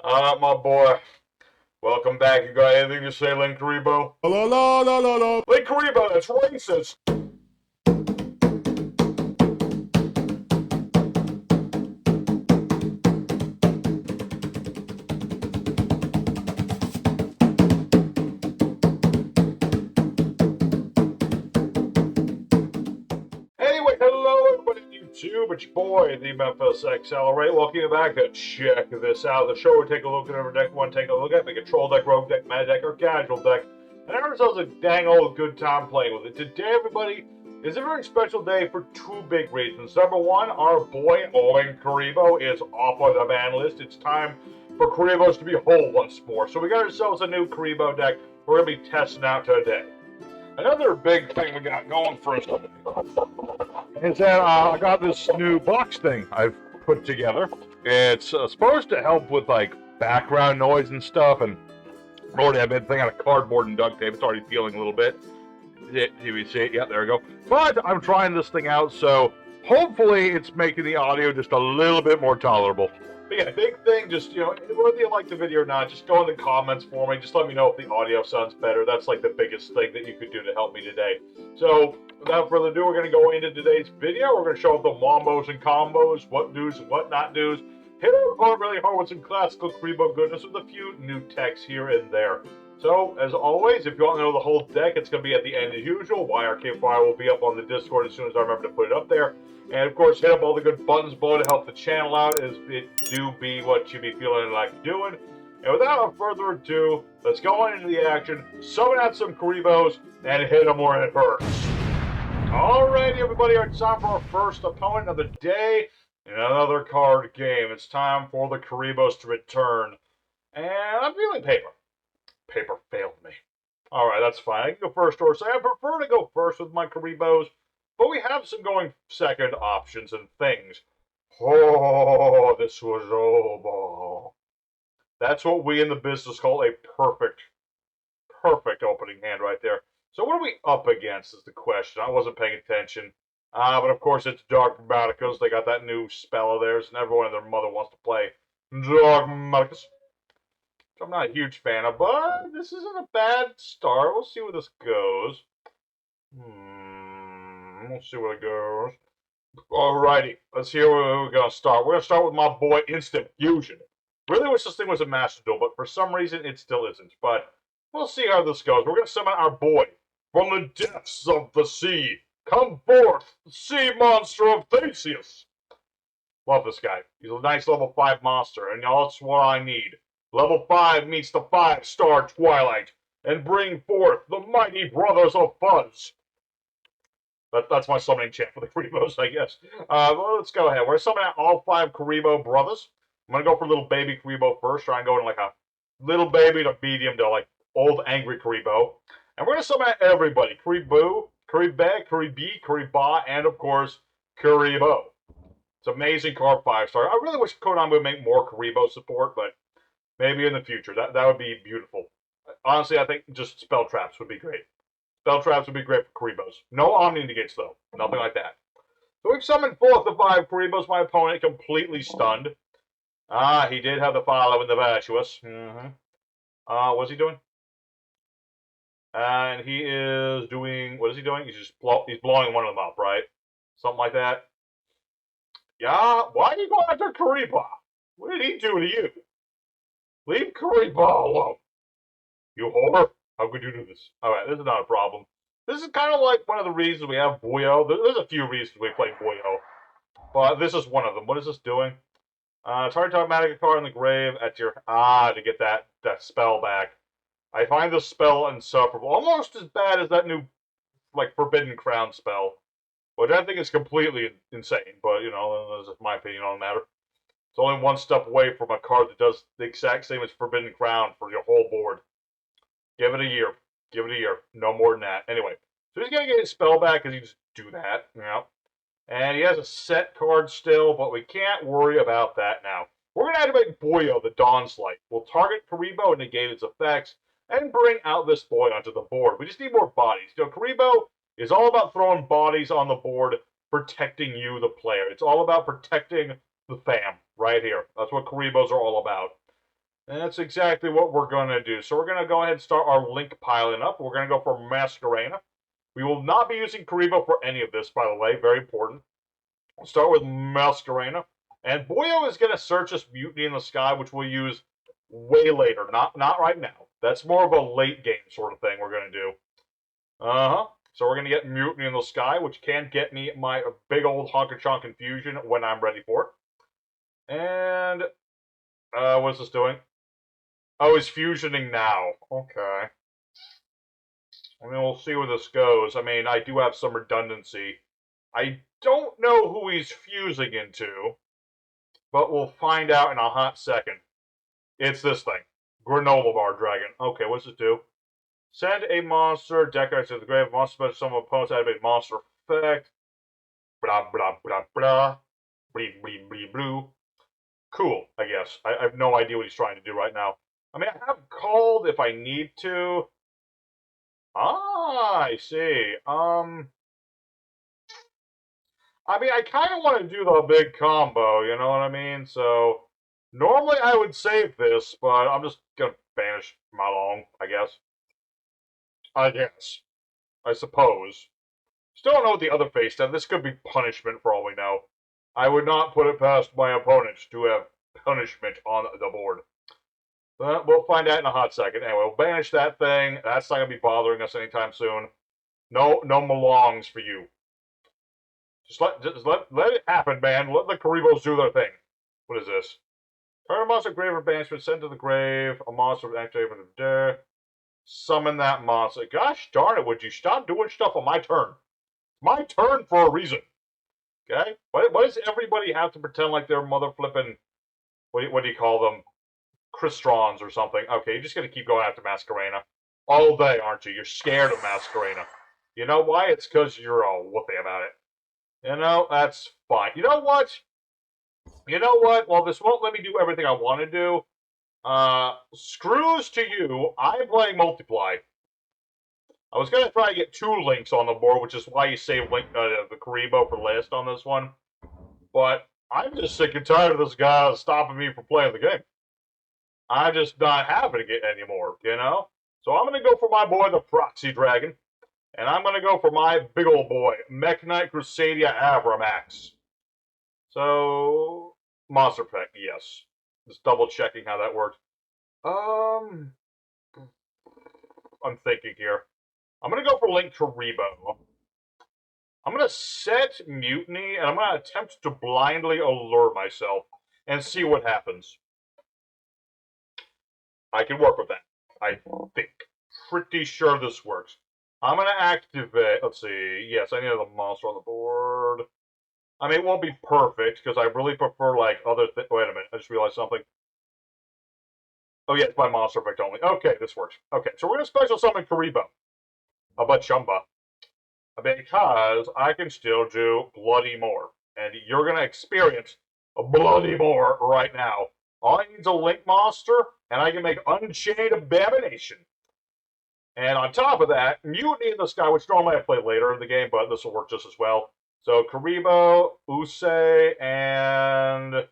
My boy. Welcome back. You got anything to say, Linkuriboh? La la la la la. Linkuriboh, that's racist. Anyway, hello everybody on YouTube. It's your boy, the Memphis Accelerate. Welcome back to check this out. The show we take a look at every deck we want to take a look at. The control deck, rogue deck, meta deck, or casual deck. And have ourselves a dang old good time playing with it. Today, everybody, is a very special day for two big reasons. Number one, our boy, Kuriboh, is off on the ban list. It's time for Kuribohs to be whole once more. So we got ourselves a new Kuriboh deck we're going to be testing out today. Another big thing we got going for us is that I got this new box thing I've put together. It's supposed to help with like background noise and stuff, and already I've been thing out of cardboard and duct tape. It's already peeling a little bit. Do you see it? Yeah, there we go. But I'm trying this thing out, so hopefully it's making the audio just a little bit more tolerable. But yeah, big thing, just, whether you like the video or not, just go in the comments for me. Just let me know if the audio sounds better. That's like the biggest thing that you could do to help me today. So, without further ado, we're going to go into today's video. We're going to show off the wombos and combos, what do's and what not do's. Hit our opponent really hard with some classical Kuriboh goodness with a few new techs here and there. So, as always, if you want to know the whole deck, it's going to be at the end as usual. YRK file will be up on the Discord as soon as I remember to put it up there. And, of course, hit up all the good buttons below to help the channel out, as it do be what you be feeling like doing. And without further ado, let's go on into the action, summon out some Kuribohs, and hit them where it hurts. Alrighty, everybody, it's time for our first opponent of the day in another card game. It's time for the Kuribohs to return. And I'm feeling paper. Paper failed me. Alright, that's fine. I can go first or second. I prefer to go first with my Kuribohs, but we have some going second options and things. Oh, this was over. That's what we in the business call a perfect opening hand right there. So what are we up against is the question. I wasn't paying attention. But of course it's Dogmatika. They got that new spell of theirs, and everyone and their mother wants to play Dogmatika. I'm not a huge fan of, but this isn't a bad start. We'll see where this goes. We'll see where it goes. Alrighty, let's hear where we're going to start. We're going to start with my boy, Instant Fusion. Really wish this thing was a Master Duel, but for some reason it still isn't. But we'll see how this goes. We're going to summon our boy from the depths of the sea. Come forth, sea monster of Theseus. Love this guy. He's a nice level 5 monster, and that's what I need. Level 5 meets the 5-star Twilight, and bring forth the mighty brothers of Fuzz. That's my summoning chant for the Kuribohs, I guess. Well, let's go ahead. We're summoning out all 5 Kuriboh brothers. I'm going to go for little baby Kuriboh first. Try and go in like a little baby to medium to like old angry Kuriboh. And we're going to summon out everybody. Kuriboh, Kuribeh, Kuribi, Kuribah, and of course, Kuriboh. It's amazing card 5-star. I really wish Konami would make more Kuriboh support, but maybe in the future. That would be beautiful. Honestly, I think just spell traps would be great. Spell traps would be great for Kuribohs. No Omni negates, though. Nothing like that. So we've summoned forth the 5 Kuribohs. My opponent completely stunned. He did have the follow in the Virtuous. What's he doing? And he is doing... What is he doing? He's blowing one of them up, right? Something like that. Yeah? Why are you going after Kuriboh? What did he do to you? Leave Kuriboh alone. You whore. How could you do this? Alright, this is not a problem. This is kind of like one of the reasons we have Yugioh. There's a few reasons we play Yugioh, but this is one of them. What is this doing? Target Dogmatika card in the grave at your... to get that spell back. I find this spell insufferable. Almost as bad as that new, like, Forbidden Crown spell. Which I think is completely insane, but, that's my opinion on the matter. It's only one step away from a card that does the exact same as Forbidden Crown for your whole board. Give it a year. Give it a year. No more than that. Anyway, so he's going to get his spell back because he just do that, And he has a set card still, but we can't worry about that now. We're going to activate Yugioh, the Dawn's Light. We'll target Kuriboh and negate its effects, and bring out this boy onto the board. We just need more bodies. Kuriboh is all about throwing bodies on the board, protecting you, the player. It's all about protecting the fam, right here. That's what Kuribohs are all about. And that's exactly what we're going to do. So we're going to go ahead and start our link piling up. We're going to go for Masquerena. We will not be using Kuriboh for any of this, by the way. Very important. We'll start with Masquerena. And Boyo is going to search us Mutiny in the Sky, which we'll use way later. Not right now. That's more of a late game sort of thing we're going to do. Uh-huh. So we're going to get Mutiny in the Sky, which can get me my big old Honka-Chonk Infusion when I'm ready for it. And, what's this doing? Oh, it's fusioning now. Okay. I mean, we'll see where this goes. I mean, I do have some redundancy. I don't know who he's fusing into, but we'll find out in a hot second. It's this thing. Granola Bar Dragon. Okay, what's it do? Send a monster, decorate to the grave, monster special summon opponent's activate monster effect. Blah, blah, blah, blah. Blee, blee, blee, blue. Cool, I guess. I have no idea what he's trying to do right now. I mean, I have called if I need to. Ah, I see. I mean, I kind of want to do the big combo, you know what I mean? So, normally I would save this, but I'm just gonna banish my long, I guess. I suppose. Still don't know what the other face did. This could be punishment for all we know. I would not put it past my opponent to have punishment on the board. But we'll find out in a hot second. Anyway, we'll banish that thing. That's not going to be bothering us anytime soon. No Malongs for you. Just let it happen, man. Let the Kuribohs do their thing. What is this? Turn a monster grave or banishment, send to the grave. A monster activated from the dead. Summon that monster. Gosh darn it, would you stop doing stuff on my turn? My turn for a reason. Okay? Why does everybody have to pretend like they're mother flipping, what do you call them? Cristrons or something. Okay, you're just gonna keep going after Masquerena all day, aren't you? You're scared of Masquerena. You know why? It's because you're all whoopee about it. You know, that's fine. You know what? Well, this won't let me do everything I want to do. Screws to you. I'm playing Multiply. I was going to try to get 2 links on the board, which is why you save the Kuriboh for last on this one. But I'm just sick and tired of this guy stopping me from playing the game. I'm just not having it anymore, you know? So I'm going to go for my boy, the Proxy Dragon. And I'm going to go for my big old boy, Mech Knight Crusadia Avramax. So, Monster Pack, yes. Just double checking how that works. I'm thinking here. I'm going to go for Linkuriboh. I'm going to set Mutiny, and I'm going to attempt to blindly allure myself and see what happens. I can work with that. I think. Pretty sure this works. I'm going to activate, let's see, yes, I need a monster on the board. I mean, it won't be perfect, because I really prefer, like, other things. Wait a minute, I just realized something. Oh, yeah, it's by monster effect only. Okay, this works. Okay, so we're going to special summon Kuriboh. Chumba. Because I can still do Bloody More. And you're going to experience a Bloody More right now. All I need is a Link Monster, and I can make Unchained Abomination. And on top of that, Mutiny in the Sky, which normally I play later in the game, but this will work just as well. So Kuriboh, Usei, and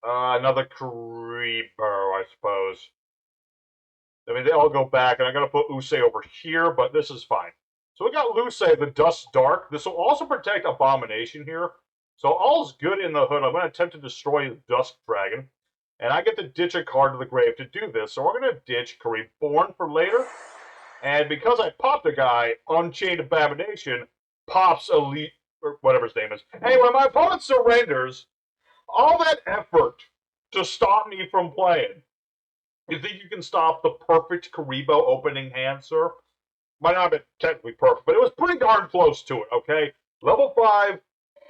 another Kuriboh, I suppose. I mean, they all go back, and I'm going to put Usei over here, but this is fine. So we got Lucei, the Dust Dark. This will also protect Abomination here. So all's good in the hood. I'm going to attempt to destroy the Dust Dragon. And I get to ditch a card to the grave to do this. So we're going to ditch Kuriboh for later. And because I popped a guy, Unchained Abomination pops Elite, or whatever his name is. Anyway, my opponent surrenders. All that effort to stop me from playing. You think you can stop the perfect Kuriboh opening hand, sir? Might not have been technically perfect, but it was pretty darn close to it, okay? Level 5,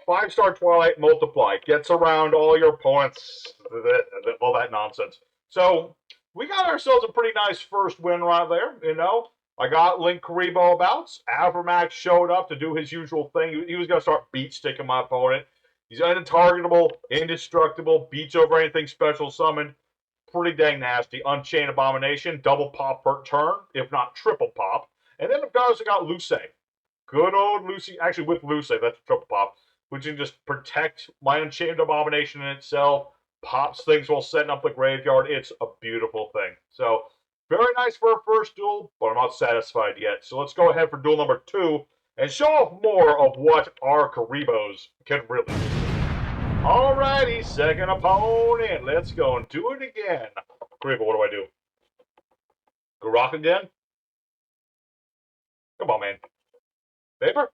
5-star Twilight Multiply. Gets around all your opponents, all that nonsense. So, we got ourselves a pretty nice first win right there, you know? I got Linkuriboh abouts. Avramax showed up to do his usual thing. He was going to start beat sticking my opponent. He's untargetable, indestructible, beats over anything special summoned. Pretty dang nasty. Unchained Abomination, double pop per turn, if not triple pop. And then of course I got Lucei. Good old Lucei. Actually, with Lucei, that's triple pop. Which can just protect my Unchained Abomination in itself. pops things while setting up the graveyard. It's a beautiful thing. So, very nice for our first duel, but I'm not satisfied yet. So let's go ahead for duel number 2 and show off more of what our Kuribohs can really do. Alrighty, second opponent. Let's go and do it again. Kuriboh, what do I do? Go rock again? Come on, man. Paper?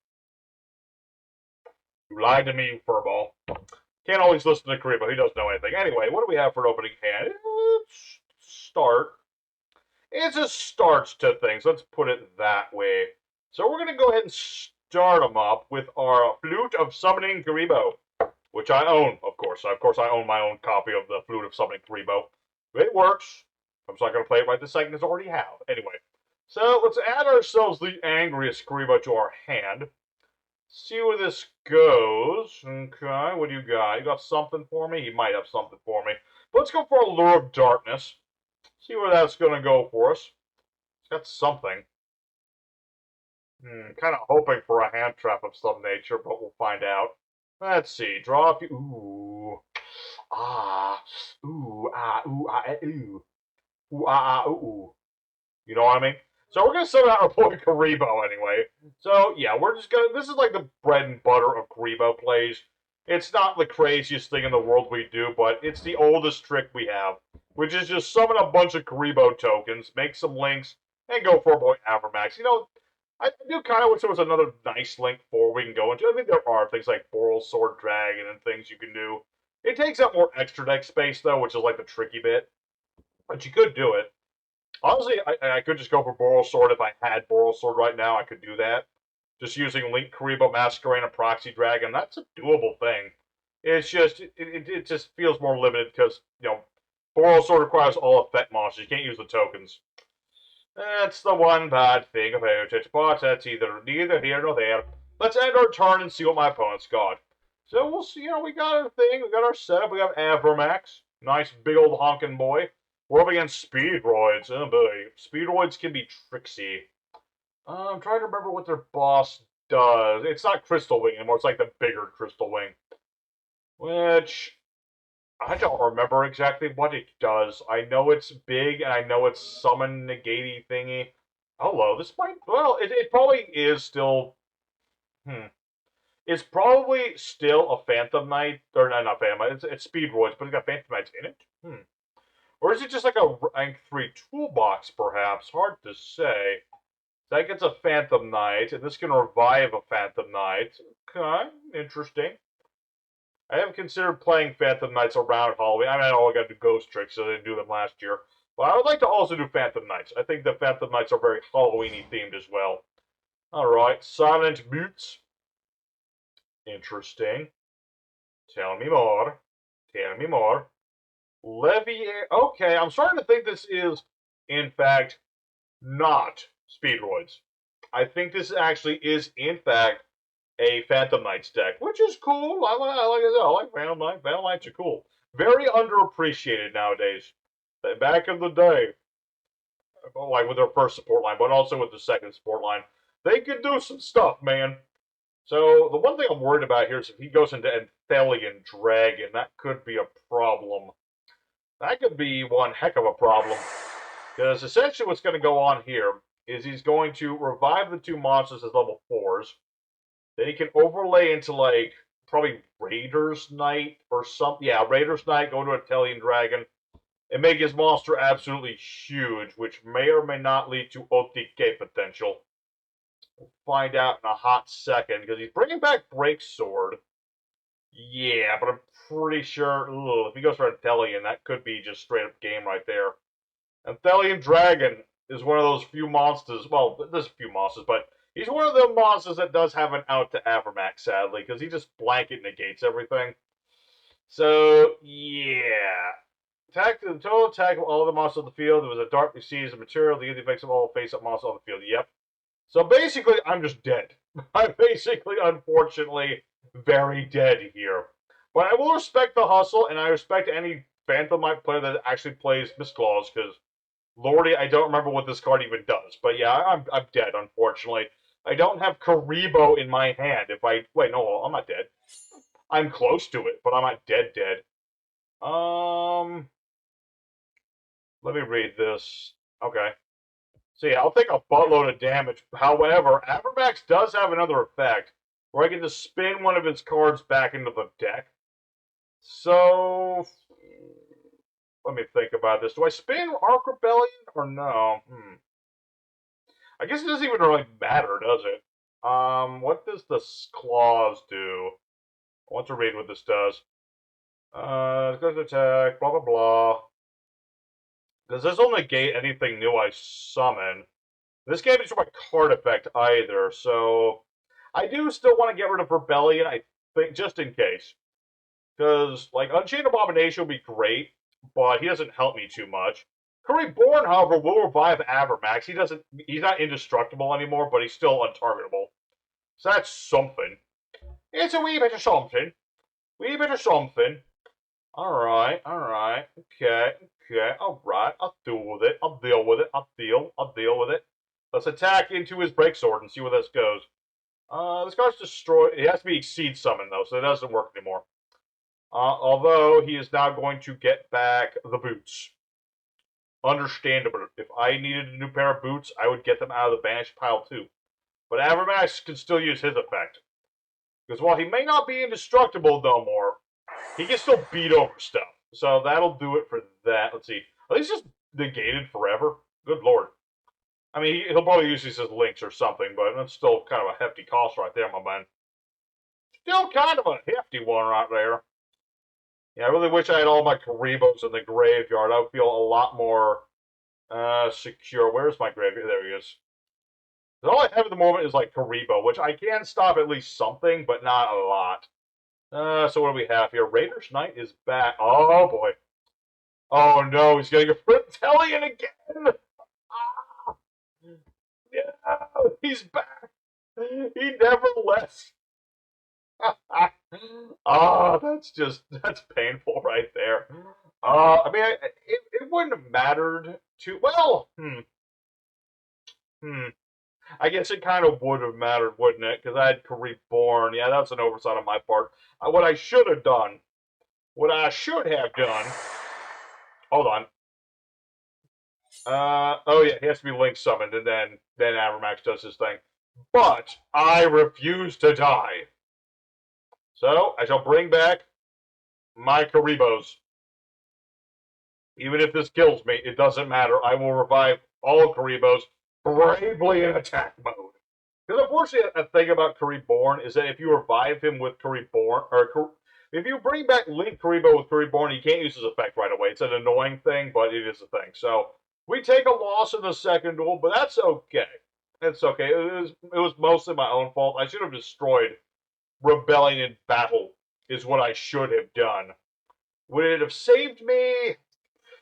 You lied to me, you furball. Can't always listen to Kuriboh. He doesn't know anything. Anyway, what do we have for an opening hand? It's start. It just starts to things. Let's put it that way. So we're going to go ahead and start them up with our Flute of Summoning Kuriboh, which I own, of course. Of course, I own my own copy of the Flute of Summoning Kuriboh. It works. I'm just not going to play it right this second because I already have. Anyway, so let's add ourselves the angriest Kuriboh to our hand. See where this goes. Okay, what do you got? You got something for me? He might have something for me. But let's go for a Lure of Darkness. See where that's going to go for us. It's got something. Kind of hoping for a hand trap of some nature, but we'll find out. Let's see. Draw a few. Ooh. Ah. Ooh. Ah. Ooh. Ah. Ooh. Ooh. Ah. Ah. Ooh. You know what I mean? So we're gonna send out our boy Kuriboh anyway. So yeah, we're just gonna. This is like the bread and butter of Kuriboh plays. It's not the craziest thing in the world we do, but it's the oldest trick we have, which is just summon a bunch of Kuriboh tokens, make some links, and go for a boy Avermax. You know, I do kind of wish there was another nice link for we can go into. I mean, there are things like Boral Sword Dragon and things you can do. It takes up more extra deck space though, which is like the tricky bit, but you could do it. Honestly, I could just go for Boral Sword if I had Boral Sword right now. I could do that. Just using Link, Kuriboh, Masquerade, and Proxy Dragon. That's a doable thing. It's just, it just feels more limited because, you know, Boral Sword requires all effect monsters. You can't use the tokens. That's the one bad thing about it, but that's neither here nor there. Let's end our turn and see what my opponent's got. So we'll see, you know, we got our thing, we got our setup, we got Avermax. Nice big old honking boy. We're up against Speedroids. Oh boy. Speedroids can be tricksy. I'm trying to remember what their boss does. It's not Crystal Wing anymore, it's like the bigger Crystal Wing. Which, I don't remember exactly what it does. I know it's big, and I know it's summon negatey thingy. Hello, this might... Well, it probably is still... It's probably still a Phantom Knight, or not Phantom Knight, it's Speedroids, but it's got Phantom Knights in it? Or is it just like a rank 3 toolbox, perhaps? Hard to say. That gets a Phantom Knight, and this can revive a Phantom Knight. Okay, interesting. I have considered playing Phantom Knights around Halloween. I mean, I know I got to do Ghost Tricks, so I didn't do them last year. But I would like to also do Phantom Knights. I think the Phantom Knights are very Halloween-y themed as well. Alright, Silent Boots. Interesting. Tell me more. Tell me more. Levier. Okay, I'm starting to think this is, in fact, not Speedroids. I think this actually is, in fact, a Phantom Knights deck, which is cool. I like it. I like Phantom Knights. Phantom Knights are cool. Very underappreciated nowadays. Back in the day, like with their first support line, but also with the second support line, they could do some stuff, man. So the one thing I'm worried about here is if he goes into Anthelian Dragon, that could be a problem. That could be one heck of a problem. Because essentially what's going to go on here is he's going to revive the two monsters as level 4s. Then he can overlay into, like, probably Raider's Knight or something. Yeah, Raider's Knight, go to Italian Dragon, and make his monster absolutely huge, which may or may not lead to OTK potential. We'll find out in a hot second, because he's bringing back Break Sword. Yeah, but I'm pretty sure, if he goes for Italian, that could be just straight up game right there. Anthelian Dragon is one of those few monsters, well, there's a few monsters, but he's one of the monsters that does have an out to Avermax, sadly, because he just blanket negates everything. So, yeah. Attack the total attack of all the monsters on the field. There was a dark sees of material. The effects of all face-up monsters on the field. Yep. So basically, I'm just dead. I'm basically, unfortunately, very dead here. But I will respect the hustle, and I respect any Phantom Knight player that actually plays Mistclaws, because Lordy, I don't remember what this card even does. But yeah, I'm dead, unfortunately. I don't have Kuriboh in my hand. If I... Wait, no, I'm not dead. I'm close to it, but I'm not dead. Let me read this. Okay. See, I'll take a buttload of damage. However, Avermax does have another effect where I get to spin one of his cards back into the deck. So, let me think about this. Do I spin Arc Rebellion or no? I guess it doesn't even really matter, does it? What does this clause do? I want to read what this does. It's going to attack, blah, blah, blah. Does this will negate anything new I summon? This can't be my card effect either, so I do still want to get rid of Rebellion, I think, just in case. Because, like, Unchained Abomination will be great, but he doesn't help me too much. Kuriboh, however, will revive Avermax. He's not indestructible anymore, but he's still untargetable. So that's something. It's a wee bit of something. Wee bit of something. Alright, okay, alright, I'll deal with it, I'll deal with it. Let's attack into his break sword and see where this goes. This card's destroyed. It has to be Exceed Summon, though, so it doesn't work anymore. Although, he is now going to get back the boots. Understandable. If I needed a new pair of boots, I would get them out of the banished pile, too. But Avermax can still use his effect. Because while he may not be indestructible no more, he can still beat over stuff. So that'll do it for that. Let's see. Are these just negated forever? Good lord. I mean, he'll probably use these as links or something, but that's still kind of a hefty cost right there, my man. Still kind of a hefty one right there. Yeah, I really wish I had all my Kuribohs in the graveyard. I would feel a lot more secure. Where's my graveyard? There he is. All I have at the moment is like Kuriboh, which I can stop at least something, but not a lot. So what do we have here? Raiders Knight is back. Oh boy. Oh no, he's getting a Fratellian again! Ah, yeah, he's back! He never left. That's painful right there. I mean, it wouldn't have mattered too, well, I guess it kind of would have mattered, wouldn't it? Because I had Reborn. Yeah, that's an oversight on my part. What I should have done, hold on. Oh yeah, he has to be link summoned, and then Avermax does his thing. But I refuse to die. So I shall bring back my Kuribohs. Even if this kills me, it doesn't matter. I will revive all Kuribohs bravely in attack mode. Because unfortunately, a thing about Kuriboh is that if you revive him with Kuriboh, or if you bring back Link Kuriboh with Kuriboh, you can't use his effect right away. It's an annoying thing, but it is a thing. So we take a loss in the second duel, but that's okay. It's okay. It was mostly my own fault. I should have destroyed Rebellion in battle, is what I should have done. Would it have saved me?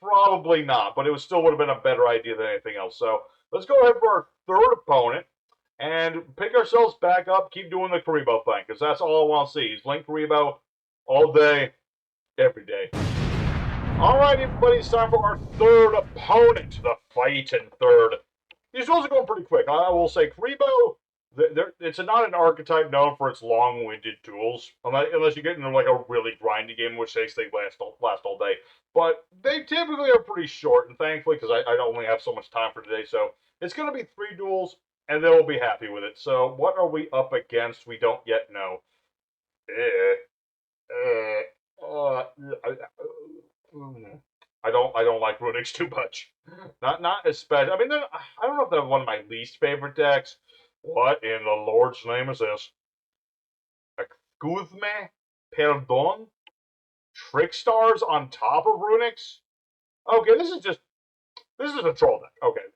Probably not, but it still would have been a better idea than anything else. So let's go ahead for our third opponent and pick ourselves back up, keep doing the Kuriboh thing, because that's all I want to see. Is Link Kuriboh all day, every day. Alright, everybody, it's time for our third opponent, the fight in third. These duels are going pretty quick. I will say Kuriboh, it's not an archetype known for its long-winded duels, unless you get into like a really grindy game, in which case they last all day. But they typically are pretty short, and thankfully, because I only have so much time for today, so it's going to be 3 duels, and they'll be happy with it. So what are we up against? We don't yet know. I don't like Runick's too much. Not especially. I mean, I don't know if they're one of my least favorite decks. What in the Lord's name is this? Excuse me? Pardon? Trickstars on top of Runick's? Okay, this is a troll deck. Okay.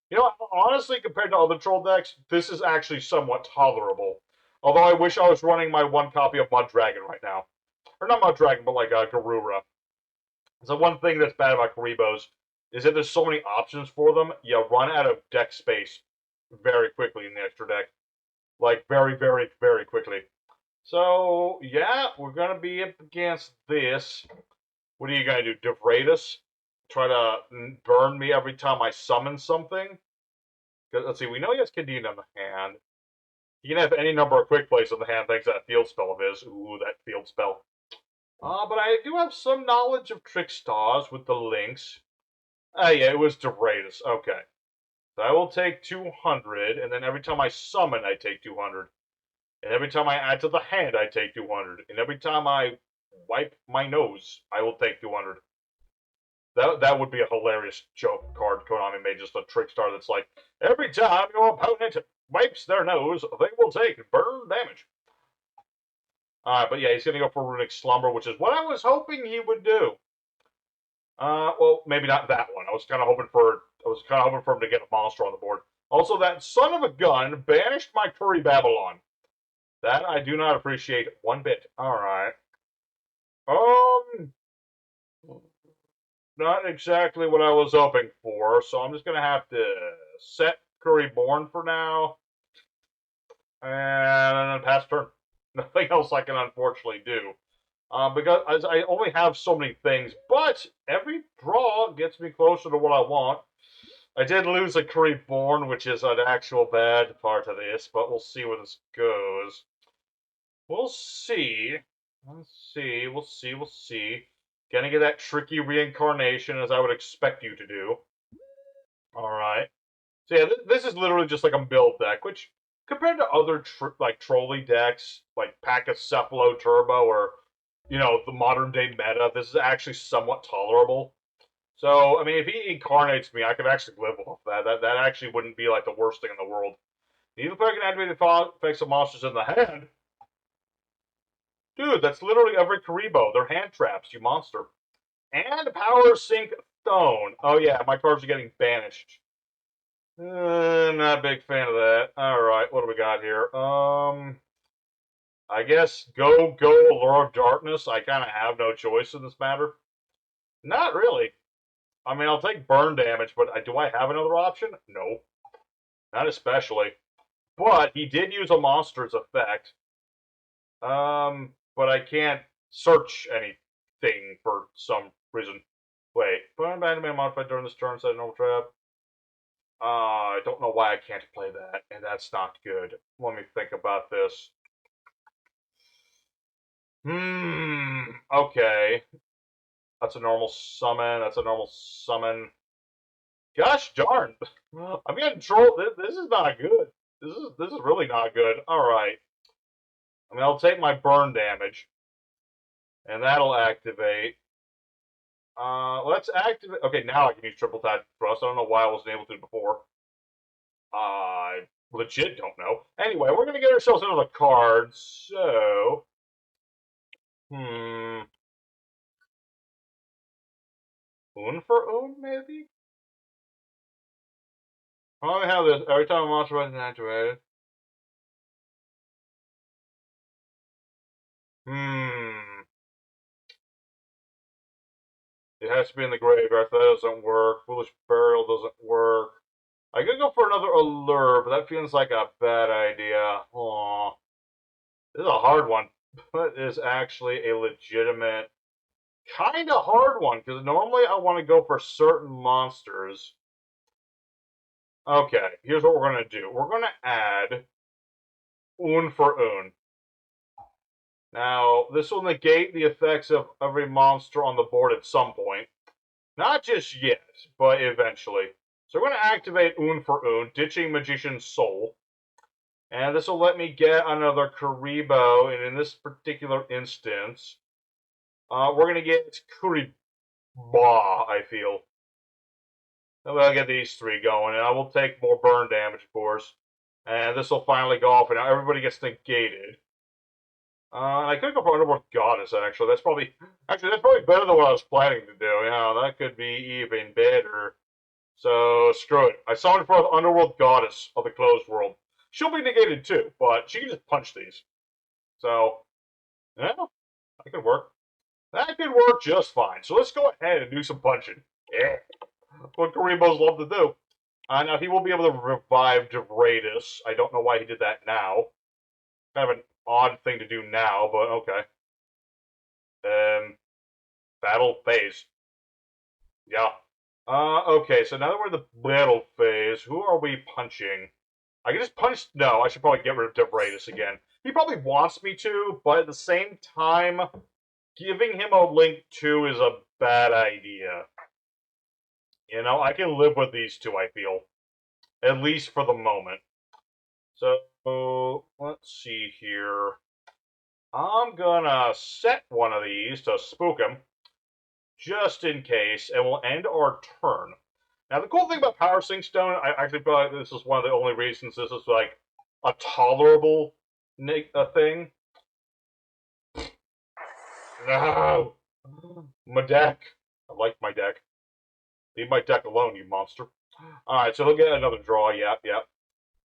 You know, honestly, compared to other troll decks, this is actually somewhat tolerable. Although I wish I was running my one copy of Mud Dragon right now. Or not Mud Dragon, but like Garura. So one thing that's bad about Kuribohs is that there's so many options for them, you run out of deck space very quickly in the extra deck. Like, very, very, very quickly. So, yeah, we're going to be up against this. What are you going to do, degrade us? Try to burn me every time I summon something? Let's see, we know he has Kadena in the hand. He can have any number of quick plays in the hand thanks to that field spell of his. Ooh, that field spell. But I do have some knowledge of Trickstars with the links. Ah, yeah, it was Deratus. Okay. So I will take 200, and then every time I summon, I take 200. And every time I add to the hand, I take 200. And every time I wipe my nose, I will take 200. That would be a hilarious joke card Konami made, just a Trickstar that's like, every time your opponent wipes their nose, they will take burn damage. But yeah, he's gonna go for Runick Slumber, which is what I was hoping he would do. Well, maybe not that one. I was kind of hoping for him to get a monster on the board. Also, that son of a gun banished my Curry Babylon. That I do not appreciate one bit. All right. Um, not exactly what I was hoping for, so I'm just gonna have to set Kuriboh for now, and pass turn. Nothing else I can unfortunately do. Because I only have so many things, but every draw gets me closer to what I want. I did lose a Kuriboh, which is an actual bad part of this, but we'll see where this goes. We'll see. We'll see. Gonna get that tricky reincarnation, as I would expect you to do. Alright. So yeah, this is literally just like a build deck, which, compared to other, like, trolley decks, like Pachycephalo Turbo, or, you know, the modern-day meta, this is actually somewhat tolerable. So, I mean, if he incarnates me, I could actually live with that. That actually wouldn't be, like, the worst thing in the world. Neither player can activate the effects of monsters in the hand. Dude, that's literally every Kuriboh. They're hand traps, you monster. And Power Sink Stone. Oh yeah, my cards are getting banished. Not a big fan of that. Alright, what do we got here? I guess go Allure of Darkness. I kind of have no choice in this matter. Not really. I mean, I'll take burn damage, but do I have another option? No. Not especially. But he did use a monster's effect. But I can't search anything for some reason. Wait, put an abandonment modified during this turn, set a normal trap. I don't know why I can't play that, and that's not good. Let me think about this. Okay. That's a normal summon. That's a normal summon. Gosh darn. I'm getting trolled. This is not good. This is really not good. Alright. I mean, I'll take my burn damage. And that'll activate. Let's activate. Okay, now I can use triple tap thrust. I don't know why I wasn't able to before. I legit don't know. Anyway, we're gonna get ourselves another card. So, Un for Un, maybe. I have this every time a monster is activated. It has to be in the graveyard. That doesn't work. Foolish Burial doesn't work. I could go for another Allure, but that feels like a bad idea. Aww. This is a hard one, but it is actually a legitimate, kind of hard one, because normally I want to go for certain monsters. Okay, here's what we're going to do. We're going to add Un for Un. Now, this will negate the effects of every monster on the board at some point. Not just yet, but eventually. So we're going to activate Un for Un, ditching Magician's Soul. And this will let me get another Kuriboh, and in this particular instance, we're going to get Kuriboh, I feel. And we'll get these three going, and I will take more burn damage, of course. And this will finally go off, and now everybody gets negated. I could go for Underworld Goddess, actually. That's probably better than what I was planning to do. Yeah, that could be even better. So, screw it. I summoned for the Underworld Goddess of the Closed World. She'll be negated too, but she can just punch these. So, yeah, that could work. That could work just fine. So let's go ahead and do some punching. Yeah. What Kuribohs love to do. Now, he will be able to revive Deratus. I don't know why he did that now. Kind of an odd thing to do now, but okay. Battle phase. Yeah. Okay, so now that we're in the battle phase, who are we punching? I can just punch... No, I should probably get rid of Deratus again. He probably wants me to, but at the same time, giving him a Link 2 is a bad idea. You know, I can live with these two, I feel. At least for the moment. So, let's see here. I'm gonna set one of these to spook him, just in case, and we'll end our turn. Now, the cool thing about Power Sink Stone, I actually feel like this is one of the only reasons this is, like, a tolerable thing. No! My deck. I like my deck. Leave my deck alone, you monster. Alright, so he'll get another draw. Yep.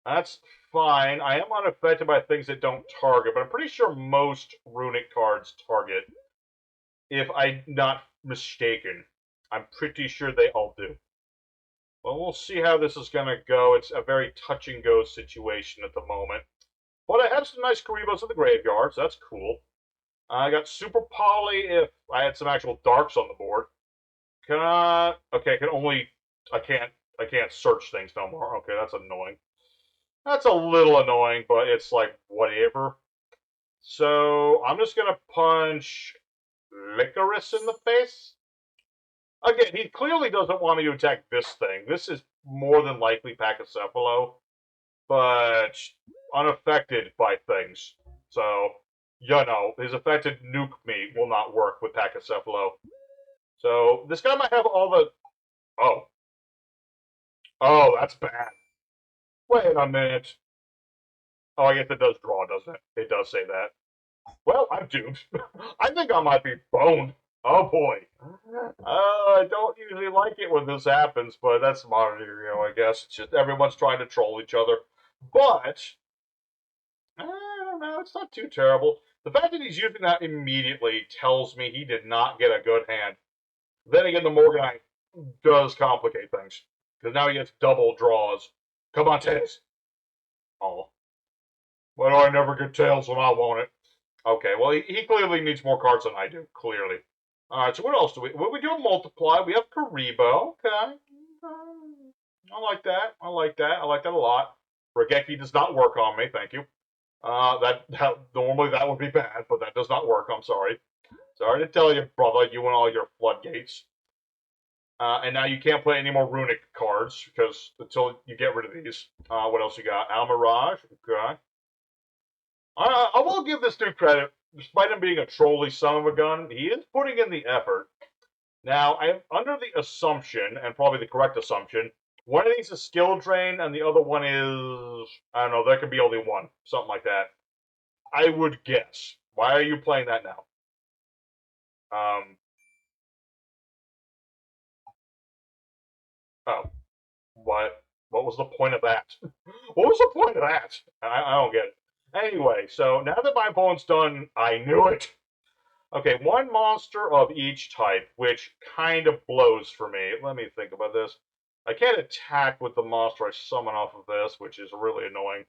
That's fine. I am unaffected by things that don't target, but I'm pretty sure most Runick cards target. If I'm not mistaken. I'm pretty sure they all do. Well, we'll see how this is going to go. It's a very touch-and-go situation at the moment. But I have some nice Kuribohs in the graveyard, so that's cool. I got Super Poly if I had some actual darks on the board. Okay, I can't search things no more. Okay, that's annoying. That's a little annoying, but it's like, whatever. So, I'm just gonna punch Licorice in the face. Again, he clearly doesn't want me to attack this thing. This is more than likely Pachycephalo, but unaffected by things. So, you know, his affected nuke me will not work with Pachycephalo. So, this guy might have all the... Oh. Oh, that's bad. Wait a minute. Oh, I guess it does draw, doesn't it? It does say that. Well, I'm doomed. I think I might be boned. Oh, boy. I don't usually like it when this happens, but that's modern, you know, I guess. It's just everyone's trying to troll each other. But, I don't know, it's not too terrible. The fact that he's using that immediately tells me he did not get a good hand. Then again, the Morganite does complicate things. Because now he gets double draws. Come on, Tails. Oh. Why do I never get Tails when I want it? Okay, well, he clearly needs more cards than I do, clearly. Alright, so what else do we... Well, we do a multiply. We have Kuriboh. Okay. I like that. I like that a lot. Regeki does not work on me, thank you. Normally that would be bad, but that does not work, I'm sorry. Sorry to tell you, brother, you and all your floodgates. And now you can't play any more Runick cards, because until you get rid of these. What else you got? Almirage, okay. I will give this dude credit. Despite him being a trolly son of a gun, he is putting in the effort. Now, I'm under the assumption, and probably the correct assumption, one of these is skill drain, and the other one is... I don't know, there could be only one. Something like that. I would guess. Why are you playing that now? Oh. What? What was the point of that? What was the point of that? I don't get it. Anyway, so now that my opponent's done, I knew it. Okay, one monster of each type, which kind of blows for me. Let me think about this. I can't attack with the monster I summon off of this, which is really annoying.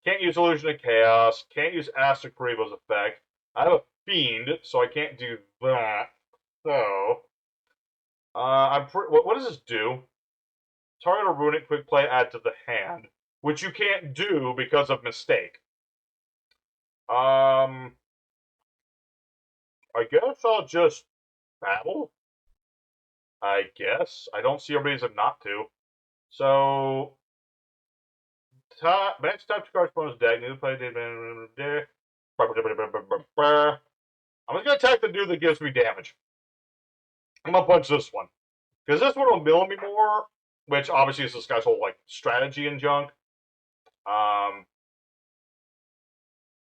Can't use Illusion of Chaos. Can't use Astro Kuriboh's effect. I have a Fiend, so I can't do that. So, what does this do? Target a Runick quick play, add to the hand, which you can't do because of mistake. I guess I'll just battle. I guess. I don't see a reason not to. So, match type to cards opponent's deck. New play. I'm just gonna attack the dude that gives me damage. I'm gonna punch this one. Because this one will mill me more, which obviously is this guy's whole, like, strategy and junk.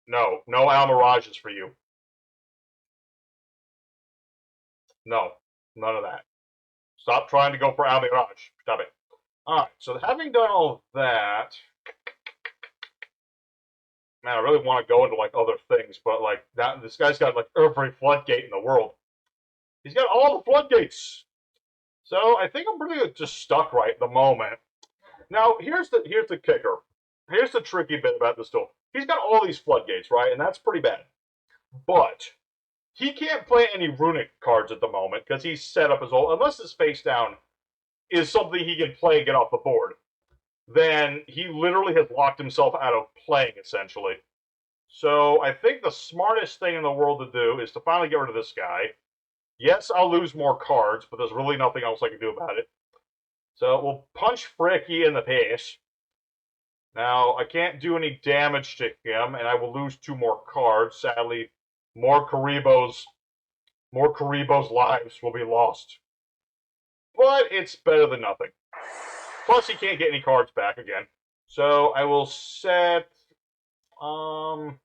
No Almirages for you. No, none of that. Stop trying to go for Almirage. Stop it. Alright, so having done all of that, man, I really want to go into, like, other things, but, like, this guy's got, like, every floodgate in the world. He's got all the floodgates. So I think I'm pretty just stuck right at the moment. Now, here's the kicker. Here's the tricky bit about this duel. He's got all these floodgates, right? And that's pretty bad. But he can't play any Runick cards at the moment because he's set up his whole... Unless his face down is something he can play and get off the board. Then he literally has locked himself out of playing, essentially. So I think the smartest thing in the world to do is to finally get rid of this guy. Yes, I'll lose more cards, but there's really nothing else I can do about it. So we'll punch Fricky in the face. Now, I can't do any damage to him, and I will lose 2 more cards. Sadly, more Kuriboh's lives will be lost. But it's better than nothing. Plus, he can't get any cards back again. So I will set... I'm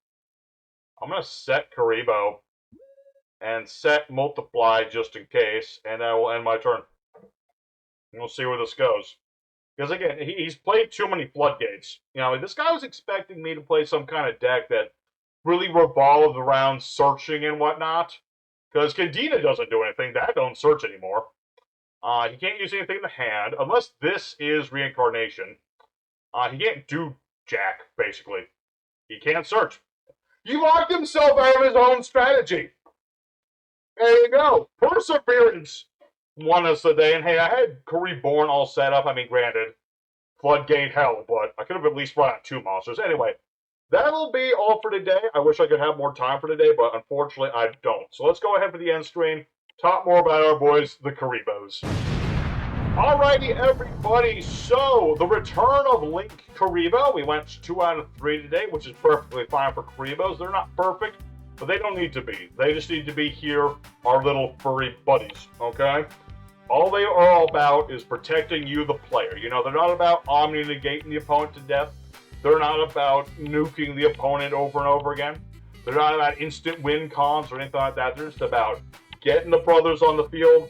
going to set Kuriboh and set Multiply just in case, and I will end my turn. And we'll see where this goes. Because again, he's played too many floodgates. You know, this guy was expecting me to play some kind of deck that really revolved around searching and whatnot. Because Kadena doesn't do anything. That don't search anymore. He can't use anything in the hand, unless this is Reincarnation. He can't do jack, basically. He can't search. He locked himself out of his own strategy. There you go. Perseverance won us the day. And hey, I had Kuriboh all set up. I mean, granted, floodgate hell, but I could have at least run out 2 monsters. Anyway, that'll be all for today. I wish I could have more time for today, but unfortunately I don't. So let's go ahead for the end screen. Talk more about our boys, the Kuribohs. Alrighty, everybody. So, the return of Linkuriboh. We went 2 out of 3 today, which is perfectly fine for Kuribohs. They're not perfect, but they don't need to be. They just need to be here, our little furry buddies, okay? All they are all about is protecting you, the player. You know, they're not about omni-negating the opponent to death. They're not about nuking the opponent over and over again. They're not about instant win cons or anything like that. They're just about getting the brothers on the field,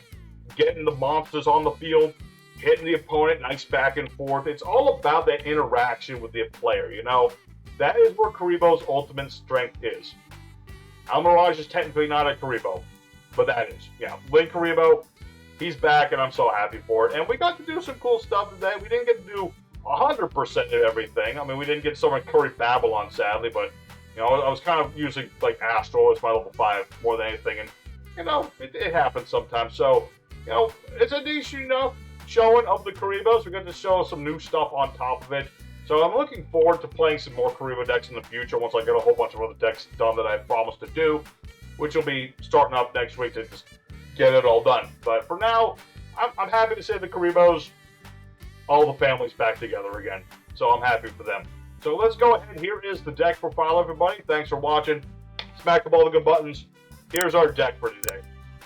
getting the monsters on the field, hitting the opponent nice back and forth. It's all about that interaction with the player, you know? That is where Kuriboh's ultimate strength is. Almirage is technically not a Kuriboh, but that is. Yeah, Linkuriboh, he's back, and I'm so happy for it. And we got to do some cool stuff today. We didn't get to do 100% of everything. I mean, we didn't get so much Curry Babylon, sadly, but, you know, I was kind of using, like, Astro as my level 5 more than anything, and, you know, it happens sometimes. So, you know, it's a decent enough showing of the Kuribohs. We're going to show some new stuff on top of it. So I'm looking forward to playing some more Kuriboh decks in the future once I get a whole bunch of other decks done that I promised to do, which will be starting up next week to just get it all done. But for now, I'm happy to say the Kuribohs, all the family's back together again. So I'm happy for them. So let's go ahead. Here is the deck profile, everybody. Thanks for watching. Smack up all the good buttons. Here's our deck for today.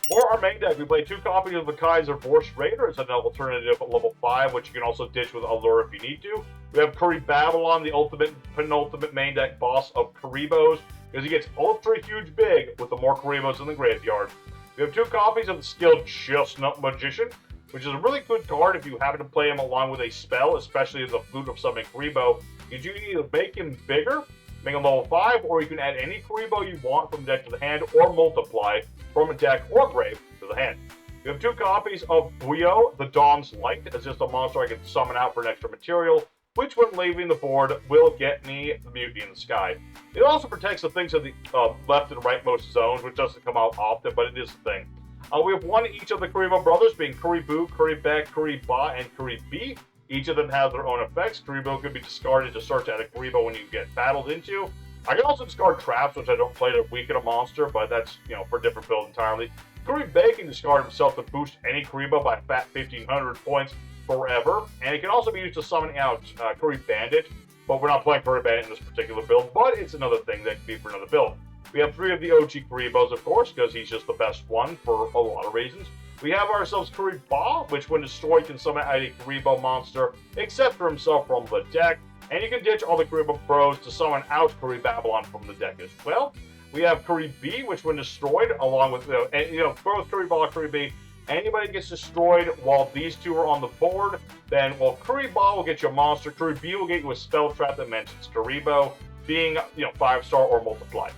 For our main deck, we play 2 copies of the Kaiser Force Raider. It's an alternative at level 5, which you can also ditch with Allure if you need to. We have Curry Babylon, the ultimate penultimate main deck boss of Kuribohs, because he gets ultra huge big with the more Kuribohs in the graveyard. We have 2 copies of the Skilled Chestnut Magician, which is a really good card if you happen to play him along with a spell, especially the Flute of Summoning Kuriboh. You can either make him bigger, make him level 5, or you can add any Kuriboh you want from deck to the hand, or multiply from a deck or grave to the hand. We have 2 copies of Yugioh, the Dawn's Light. It's just a monster I can summon out for an extra material, which when leaving the board will get me the Mutiny in the Sky. It also protects the things of the left and rightmost zones, which doesn't come out often, but it is a thing. We have 1 each of the Kuriboh brothers, being Kuriboh, Kuribek, Kuriboh, and Kuribi. Each of them have their own effects. Kuriboh can be discarded to search out a Kuriboh when you get battled into. I can also discard traps, which I don't play to weaken a monster, but that's, you know, for a different build entirely. Kuriboh can discard himself to boost any Kuriboh by a fat 1,500 points forever, and it can also be used to summon out Curry Bandit, but we're not playing Curry Bandit in this particular build, but it's another thing that can be for another build. We have 3 of the OG Kuribohs, of course, because he's just the best one for a lot of reasons. We have ourselves Kuriboh, which when destroyed can summon out a Kuriboh monster, except for himself from the deck. And you can ditch all the Kuriboh bros to summon out Curry Babylon from the deck as well. We have Kuribi, which when destroyed, along with, both Kuriboh and Kuribi, anybody gets destroyed while these 2 are on the board, then, well, Kuriboh will get you a monster, Kuribi will get you a spell trap that mentions Kuriboh, being, 5-star or multiply.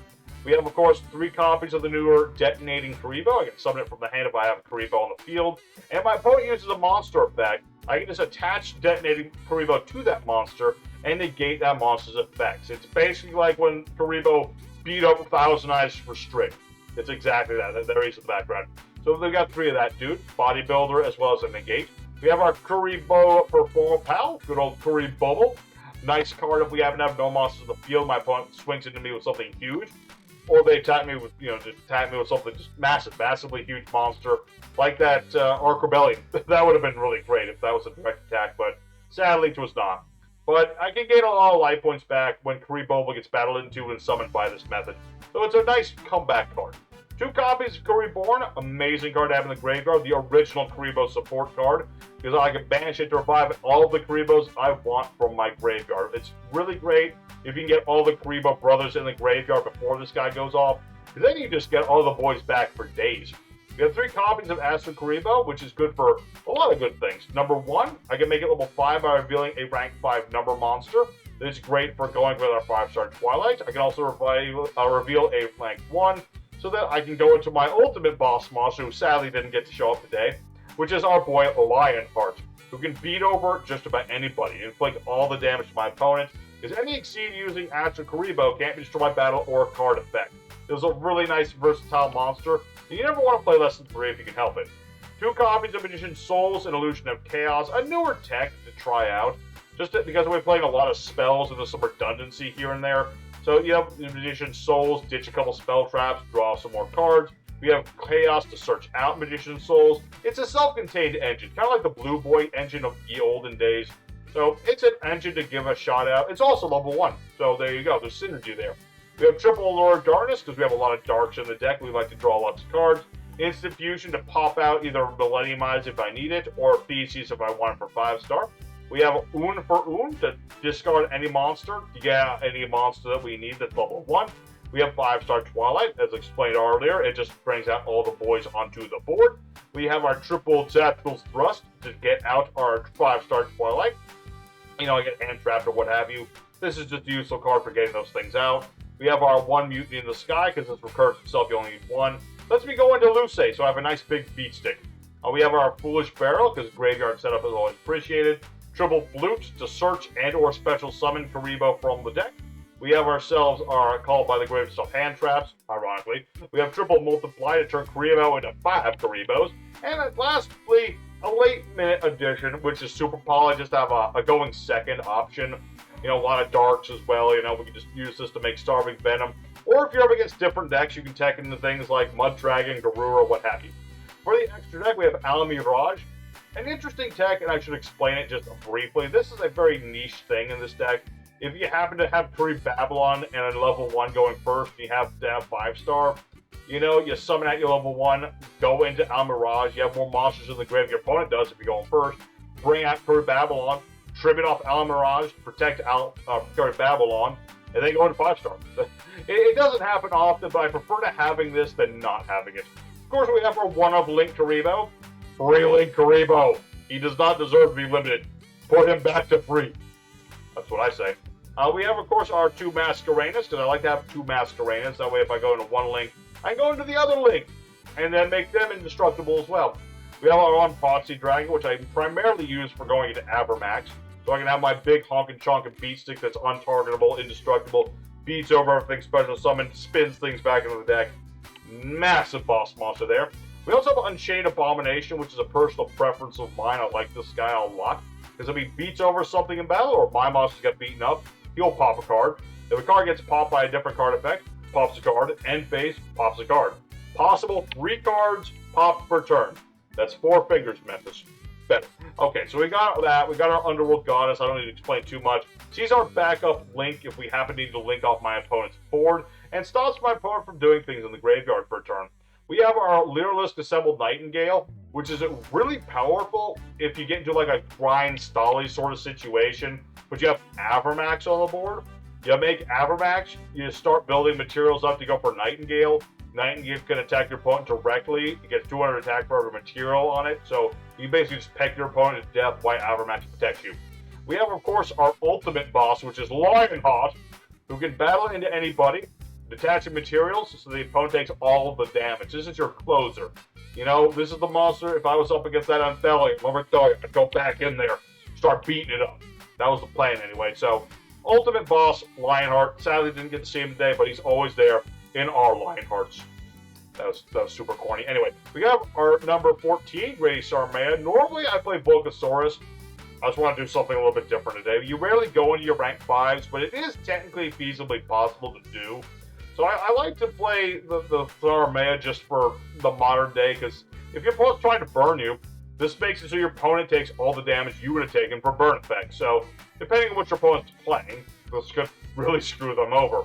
We have, of course, 3 copies of the newer Detonating Kuriboh. I can summon it from the hand if I have a Kuriboh on the field. And if my opponent uses a monster effect, I can just attach Detonating Kuriboh to that monster and negate that monster's effects. It's basically like when Kuriboh beat up 1,000 Eyes for Strict. It's exactly that. There is the background. So they've got 3 of that dude, Bodybuilder as well as a negate. We have our Kuriboh Performer Pal, good old Kuriboh. Nice card if we happen to have no monsters in the field. My opponent swings into me with something huge, or they attack me with, just attack me with something just massively huge monster like that Arc Rebellion. That would have been really great if that was a direct attack, but sadly it was not. But I can gain a lot of life points back when Kuriboh gets battled into and summoned by this method. So it's a nice comeback card. 2 copies of Kuriboh, amazing card to have in the graveyard, the original Kuriboh support card, because I can banish it to revive all of the Kuribohs I want from my graveyard. It's really great if you can get all the Kuriboh brothers in the graveyard before this guy goes off, because then you just get all the boys back for days. We have 3 copies of Astral Kuriboh, which is good for a lot of good things. Number 1, I can make it level 5 by revealing a rank 5 number monster. This is great for going with our 5-star Twilight. I can also reveal a rank 1, so that I can go into my ultimate boss monster, who sadly didn't get to show up today, which is our boy Lionheart, who can beat over just about anybody and inflict all the damage to my opponent, because any exceed using Astral Kuriboh can't destroy my battle or card effect. It was a really nice, versatile monster, and you never want to play less than 3 if you can help it. 2 copies of Magician's Souls and Illusion of Chaos, a newer tech to try out, just because we're playing a lot of spells and there's some redundancy here and there. So you have Magician's Souls, ditch a couple spell traps, draw some more cards. We have Chaos to search out Magician's Souls. It's a self-contained engine, kind of like the Blue Boy engine of the olden days. So it's an engine to give a shot out. It's also level 1, so there you go. There's synergy there. We have Triple Allure of Darkness, because we have a lot of darks in the deck. We like to draw lots of cards. Instant Fusion to pop out either Millenniumize if I need it, or Theses if I want it for 5-star. We have Un for Un to discard any monster to get any monster that we need that's level 1. We have 5-star Twilight, as explained earlier. It just brings out all the boys onto the board. We have our Triple Tactical Thrust to get out our 5-star Twilight. I get hand trapped or what have you. This is just a useful card for getting those things out. We have our 1 Mutiny in the Sky, because it's recurves itself, you only need 1. Lets me go into Luce, so I have a nice big beat stick. We have our Foolish Barrel, because graveyard setup is always appreciated. Triple Flute to search and or special summon Kuriboh from the deck. We have ourselves our Called by the Grave Stuff hand traps, ironically. We have Triple Multiply to turn Kuriboh into 5 Kuribohs. And lastly, a late minute addition, which is Super Poly, just have a going second option. A lot of darks as well. We can just use this to make Starving Venom. Or if you're up against different decks, you can tech into things like Mud Dragon, Garura, what have you. For the extra deck, we have Al Mirage. An interesting tech, and I should explain it just briefly. This is a very niche thing in this deck. If you happen to have Kuriboh Babylon and a level 1 going first, and you have to have 5-star, you summon at your level 1, go into Al Mirage, you have more monsters in the grave your opponent does if you're going first, bring out Kuriboh Babylon, tribute off Al Mirage, protect Kuriboh Babylon, and then go into 5-star. It doesn't happen often, but I prefer to having this than not having it. Of course, we have our one-of Linkuriboh. Free Linkuriboh. He does not deserve to be limited. Put him back to free. That's what I say. We have, of course, our 2 Masqueranas, because I like to have 2 Masqueranas. That way, if I go into one link, I can go into the other link, and then make them indestructible as well. We have our own Proxy Dragon, which I primarily use for going into Avermax. So I can have my big honkin' chonkin' beat stick that's untargetable, indestructible, beats over everything, special summon, spins things back into the deck. Massive boss monster there. We also have Unchained Abomination, which is a personal preference of mine. I like this guy a lot, because if he beats over something in battle, or my monsters get beaten up, he'll pop a card. If a card gets popped by a different card effect, pops a card. End phase, pops a card. Possible 3 cards popped per turn. That's 4 fingers, Memphis. Better. Okay, so we got that. We got our Underworld Goddess. I don't need to explain too much. She's our backup link if we happen to need to link off my opponent's board, and stops my opponent from doing things in the graveyard for a turn. We have our Lyralist Assembled Nightingale, which is really powerful if you get into like a grind stally sort of situation, but you have Avermax on the board. You make Avermax, you start building materials up to go for Nightingale. Nightingale can attack your opponent directly. You get 200 attack for every material on it, so you basically just peck your opponent to death while Avermax protects you. We have, of course, our ultimate boss, which is Lionheart, who can battle into anybody, detaching materials, so the opponent takes all of the damage. This is your closer. This is the monster. If I was up against that Unfelling, I'd go back in there, start beating it up. That was the plan anyway. So, ultimate boss, Lionheart. Sadly, didn't get to see him today, but he's always there in our Lionhearts. That was super corny. Anyway, we have our number 14, Grady Sarmea. Normally, I play Bulbasaurus, I just want to do something a little bit different today. You rarely go into your rank 5s, but it is technically feasibly possible to do. So I like to play the Armea just for the modern day, because if your opponent's trying to burn you, this makes it so your opponent takes all the damage you would have taken for burn effect. So depending on what your opponent's playing, this could really screw them over.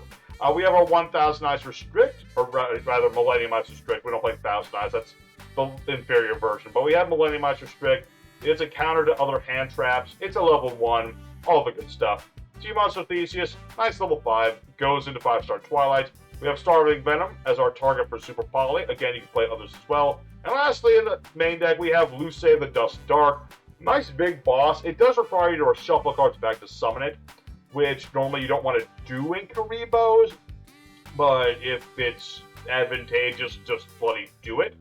We have our 1,000 Eyes Restrict, or rather Millennium Eyes Restrict. We don't play 1,000 Eyes, that's the inferior version. But we have Millennium Eyes Restrict. It's a counter to other hand traps. It's a level 1, all the good stuff. T-Monster Theseus, nice level 5, goes into 5-star Twilight. We have Starving Venom as our target for Super Poly. Again, you can play others as well. And lastly, in the main deck, we have Luce the Dust Dark. Nice big boss. It does require you to shuffle cards back to summon it, which normally you don't want to do in Kuribohs, but if it's advantageous, just bloody do it.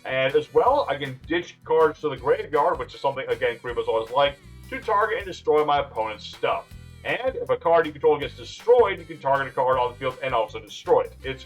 And as well, I can ditch cards to the graveyard, which is something, again, Kuribohs always like, to target and destroy my opponent's stuff. And if a card you control gets destroyed, you can target a card on the field and also destroy it. It's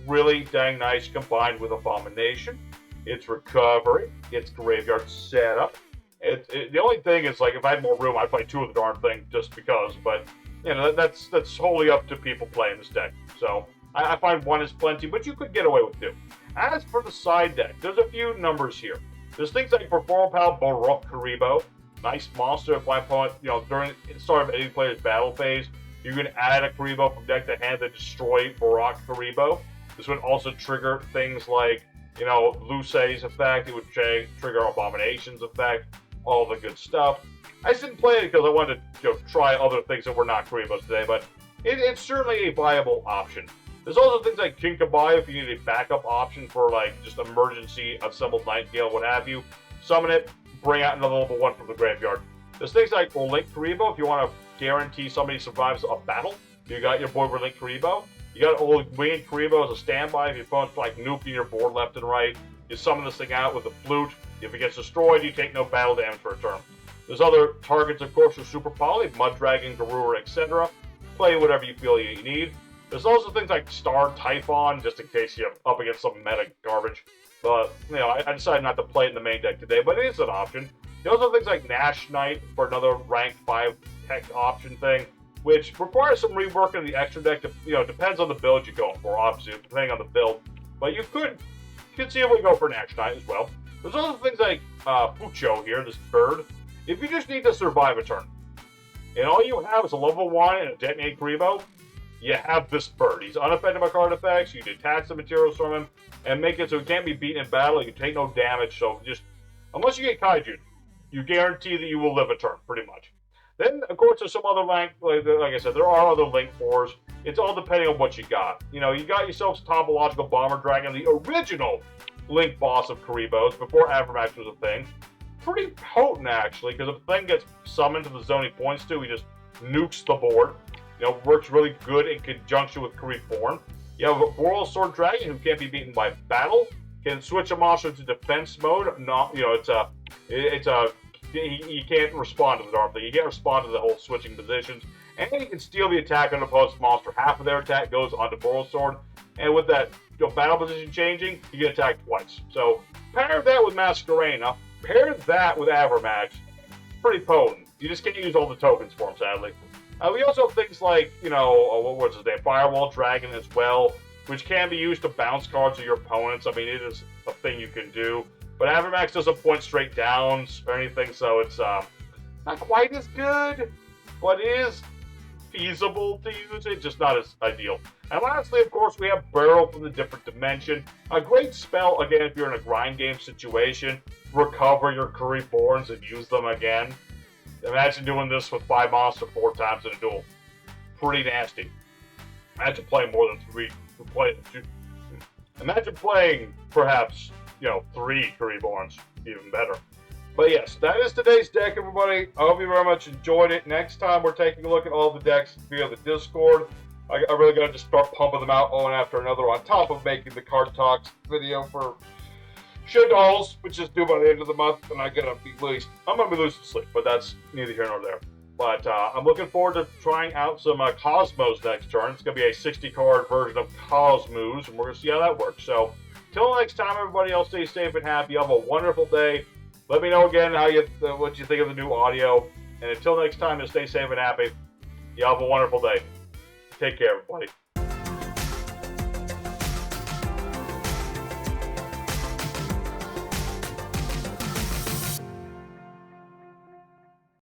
really dang nice combined with Abomination. It's recovery. It's graveyard setup. The only thing is, like, if I had more room, I'd play 2 of the darn thing just because, but, you know, that's wholly up to people playing this deck. So, I find 1 is plenty, but you could get away with 2. As for the side deck, there's a few numbers here. There's things like Perform Pal Baroque Kuriboh. Nice monster. If my opponent, you know, during the start of any player's battle phase, you can add a Kuriboh from deck to hand to destroy Baroque Kuriboh. This would also trigger things like, you know, Luce's effect. It would trigger Abomination's effect. All the good stuff. I just didn't play it because I wanted to, you know, try other things that were not Kuribohs today, but it's certainly a viable option. There's also things like Kinkabai if you need a backup option for, like, just emergency, assembled Nightingale, what have you. Summon it, bring out another level 1 from the graveyard. There's things like Linkuriboh if you want to guarantee somebody survives a battle. You got your boy Linkuriboh. You got Winged Kuriboh as a standby if your opponent's like nuking your board left and right. You summon this thing out with a flute. If it gets destroyed, you take no battle damage for a turn. There's other targets, of course, for Super Poly, Mud Dragon, Garura, etc. Play whatever you feel you need. There's also things like Star Typhon, just in case you're up against some meta garbage. But, you know, I decided not to play it in the main deck today, but it is an option. There's also things like Nash Knight for another rank 5 tech option thing, which requires some rework in the extra deck. You know, depends on the build you're going for, obviously, depending on the build. But you could conceivably go for Nash Knight as well. There's also things like Fucho here, this bird. If you just need to survive a turn, and all you have is a level 1 and a detonated Kuriboh, you have this bird. He's unaffected by card effects. You detach the materials from him and make it so he can't be beaten in battle. You take no damage. So just, unless you get Kaiju, you guarantee that you will live a turn, pretty much. Then, of course, there's some other like I said, there are other Link 4s. It's all depending on what you got. You know, you got yourself Topological Bomber Dragon, the original Link boss of Kuribohs, before Avermax was a thing. Pretty potent, actually, because if the thing gets summoned to the zone he points to, he just nukes the board. You know, works really good in conjunction with Kuriboh. You have a Boral Sword Dragon who can't be beaten by battle. Can switch a monster to defense mode. Not, you know, he can't respond to the darn thing. You can't respond to the whole switching positions. And he can steal the attack on the opposed monster. Half of their attack goes onto Boral Sword. And with that, you know, battle position changing, you can attack twice. So pair that with Masquerena. Pair that with Avermax. Pretty potent. You just can't use all the tokens for him, sadly. We also have things like, you know, what was his name? Firewall Dragon as well, which can be used to bounce cards of your opponents. I mean, it is a thing you can do. But Avermax doesn't point straight downs or anything, so it's not quite as good, but it is feasible to use it, just not as ideal. And lastly, of course, we have Burrow from the Different Dimension. A great spell, again, if you're in a grind game situation. Recover your Kuribohs and use them again. Imagine doing this with 5 monsters 4 times in a duel. Pretty nasty. Imagine playing more than 3. Imagine playing, perhaps, you know, 3 Kuribohs. Even better. But yes, that is today's deck, everybody. I hope you very much enjoyed it. Next time, we're taking a look at all the decks via the Discord. I really got to just start pumping them out one after another, on top of making the Card Talks video for Duels, which is due by the end of the month, and I'm gonna be losing sleep, but that's neither here nor there. But I'm looking forward to trying out some Cosmos next turn. It's gonna be a 60-card version of Cosmos, and we're gonna see how that works. So, till next time, everybody else, stay safe and happy. Have a wonderful day. Let me know again what you think of the new audio. And until next time, stay safe and happy. You have a wonderful day. Take care, everybody.